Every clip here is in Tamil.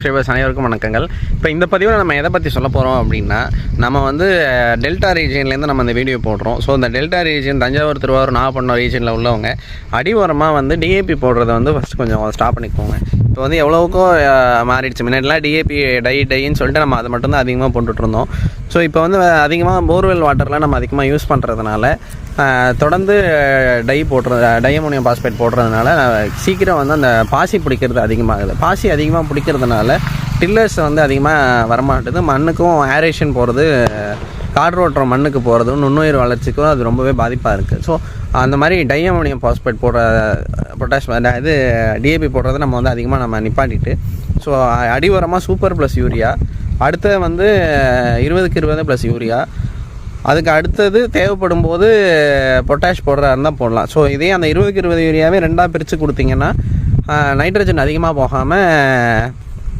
சப்ஸ்கிரைபர்ஸ் அனைவருக்கும் வணக்கங்கள். இப்போ இந்த பதிவில் நம்ம எதை பற்றி சொல்ல போகிறோம் அப்படின்னா, நம்ம வந்து டெல்டா ரீஜியன்லேருந்து நம்ம இந்த வீடியோ போடுறோம். ஸோ இந்த டெல்டா ரீஜியன் தஞ்சாவூர், திருவாரூர், நாகப்பட்டினம் ரீஜியனில் உள்ளவங்க அடிவாரமாக வந்து டிஏபி போடுறத வந்து ஃபஸ்ட்டு கொஞ்சம் ஸ்டாப் பண்ணிக்கோங்க. இப்போ வந்து எவ்வளோக்கோ மாறிடுச்சு. முன்னாடிலாம் டிஏபி டைன்னு சொல்லிட்டு நம்ம அதை மட்டும்தான் அதிகமாக போட்டுட்ருந்தோம். ஸோ இப்போ வந்து அதிகமாக போர்வெல் வாட்டர்லாம் நம்ம அதிகமாக யூஸ் பண்ணுறதுனால தொடர்ந்து டையமோனியம் பாஸ்பேட் போடுறதுனால சீக்கிரம் வந்து அந்த பாசி பிடிக்கிறது அதிகமாகுது. பாசி அதிகமாக பிடிக்கிறதுனால டில்லர்ஸ் வந்து அதிகமாக வரமாட்டுது. மண்ணுக்கும் ஏரேஷன் போகிறது, கார் ரோட்டுற மண்ணுக்கு போகிறதும் நுண்ணுயிர் வளர்ச்சிக்கும் அது ரொம்பவே பாதிப்பாக இருக்குது. ஸோ அந்த மாதிரி டையமோனியம் பாஸ்பேட் போடுற பொட்டாஷ் இது டிஏபி போடுறத நம்ம வந்து அதிகமாக நம்ம நிப்பாட்டிட்டு, ஸோ அடிவரமாக சூப்பர் ப்ளஸ் யூரியா, அடுத்தது வந்து 20-20 ப்ளஸ் யூரியா, அதுக்கு அடுத்தது தேவைப்படும் போது பொட்டாஷ் போடுறா இருந்தால் போடலாம். ஸோ இதே அந்த 20-20 யூரியாவே ரெண்டாக பிரித்து கொடுத்தீங்கன்னா நைட்ரஜன் அதிகமாக போகாமல்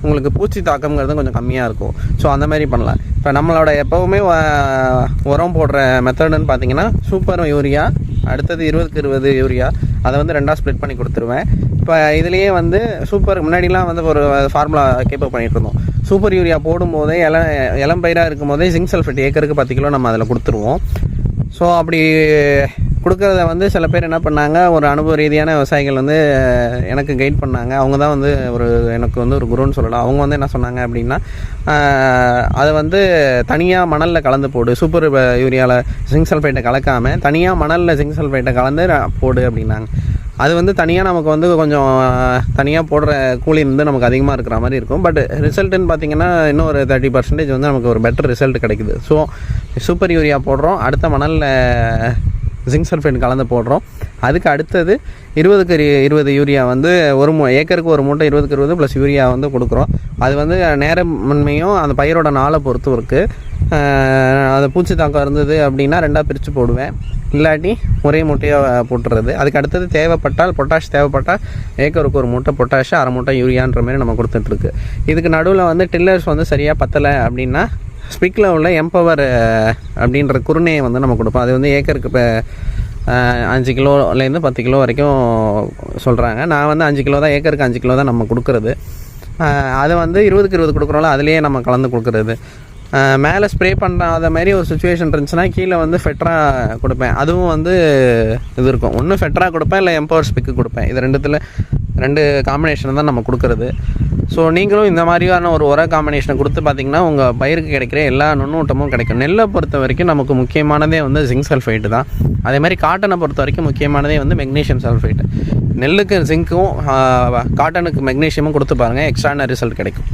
உங்களுக்கு பூச்சி தாக்கம்ங்கிறது கொஞ்சம் கம்மியாக இருக்கும். ஸோ அந்த மாதிரி பண்ணலாம். இப்போ நம்மளோட எப்போவுமே உரம் போடுற மெத்தடுன்னு பார்த்தீங்கன்னா சூப்பர் யூரியா, அடுத்தது 20-20 யூரியா, அதை வந்து ரெண்டாக ஸ்ப்ளிட் பண்ணி கொடுத்துருவேன். இப்போ இதுலேயே வந்து சூப்பர் முன்னாடிலாம் வந்து ஒரு ஃபார்முலா கேப்பப் பண்ணிகிட்டு இருந்தோம். சூப்பர் யூரியா போடும்போதே இளம் பயிராக இருக்கும் போதே ஜிங்க் சல்ஃபேட் ஏக்கருக்கு 10 கிலோ நம்ம அதில் கொடுத்துருவோம். ஸோ அப்படி கொடுக்குறத வந்து சில பேர் என்ன பண்ணாங்க, ஒரு அனுபவ ரீதியான விவசாயிகள் வந்து எனக்கு கைட் பண்ணாங்க. அவங்க தான் வந்து எனக்கு வந்து ஒரு குருன்னு சொல்லலாம். அவங்க வந்து என்ன சொன்னாங்க அப்படின்னா, அதை வந்து தனியாக மணலில் கலந்து போடு, சூப்பர் யூரியாவில் ஜிங்க் சல்ஃபேட்டை கலக்காமல் தனியாக மணலில் ஜிங்க் சல்ஃபேட்டை கலந்து போடு அப்படின்னாங்க. அது வந்து தனியாக நமக்கு வந்து கொஞ்சம் தனியாக போடுற கூலி வந்து நமக்கு அதிகமாக இருக்கிற மாதிரி இருக்கும். பட் ரிசல்ட்டுன்னு பார்த்திங்கன்னா இன்னும் ஒரு 30% வந்து நமக்கு ஒரு பெட்டர் ரிசல்ட் கிடைக்குது. ஸோ சூப்பர் யூரியா போடுறோம், அடுத்த மணலில் ஜிங்க் சல்ஃபேட் கலந்து போடுறோம். அதுக்கு அடுத்தது 20-20 யூரியா வந்து ஏக்கருக்கு ஒரு மூட்டை 20-20 ப்ளஸ் யூரியா வந்து கொடுக்குறோம். அது வந்து நேரமின்மையும் அந்த பயிரோட நாளை பொறுத்தும் இருக்குது. அது பூச்சி தாக்கம் இருந்தது அப்படின்னா ரெண்டாக பிரித்து போடுவேன், இல்லாட்டி ஒரே மூட்டையாக போட்டுறது. அதுக்கு அடுத்தது தேவைப்பட்டால் பொட்டாஷ் தேவைப்பட்டால் ஏக்கருக்கு ஒரு மூட்டை பொட்டாஷ், அரை மூட்டை யூரியான்ற மாதிரி நம்ம கொடுத்துட்ருக்கு. இதுக்கு நடுவில் வந்து டில்லர்ஸ் வந்து சரியாக பத்தலை அப்படின்னா ஸ்பிக்கில் உள்ள எம்பவர் அப்படின்ற குருணையை வந்து நம்ம கொடுப்போம். அது வந்து ஏக்கருக்கு இப்போ 5 கிலோலேருந்து 10 கிலோ வரைக்கும் சொல்கிறாங்க. நான் வந்து 5 கிலோ தான், ஏக்கருக்கு 5 கிலோ தான் நம்ம கொடுக்குறது. அதை வந்து 20-20 கொடுக்குறோம்ல, அதுலேயே நம்ம கலந்து கொடுக்குறது. மேலே ஸ்ப்ரே பண்ணாத மாதிரி ஒரு சுச்சுவேஷன் இருந்துச்சுன்னா கீழே வந்து ஃபெட்ரா கொடுப்பேன். அதுவும் வந்து இது இருக்கும், ஒன்று ஃபெட்ரா கொடுப்பேன், இல்லை எம்பவர் ஸ்பிக்கு கொடுப்பேன். இது ரெண்டு காம்பினேஷன் தான் நம்ம கொடுக்குறது. ஸோ நீங்களும் இந்த மாதிரியான ஒரு உர காம்பினேஷனை கொடுத்து பார்த்திங்கன்னா உங்கள் பயிருக்கு கிடைக்கிற எல்லா நுண்ணூட்டமும் கிடைக்கும். நெல்லை பொறுத்த வரைக்கும் நமக்கு முக்கியமானதே வந்து ஜிங்க் சல்ஃபேட்டு தான். அதே மாதிரி காட்டனை பொறுத்த வரைக்கும் முக்கியமானதே வந்து மெக்னீஷியம் சல்ஃபேட்டு. நெல்லுக்கு ஜிங்க்கும் காட்டனுக்கு மெக்னீஷியமும் கொடுத்து பாருங்கள், எக்ஸ்ட்ரான ரிசல்ட் கிடைக்கும்.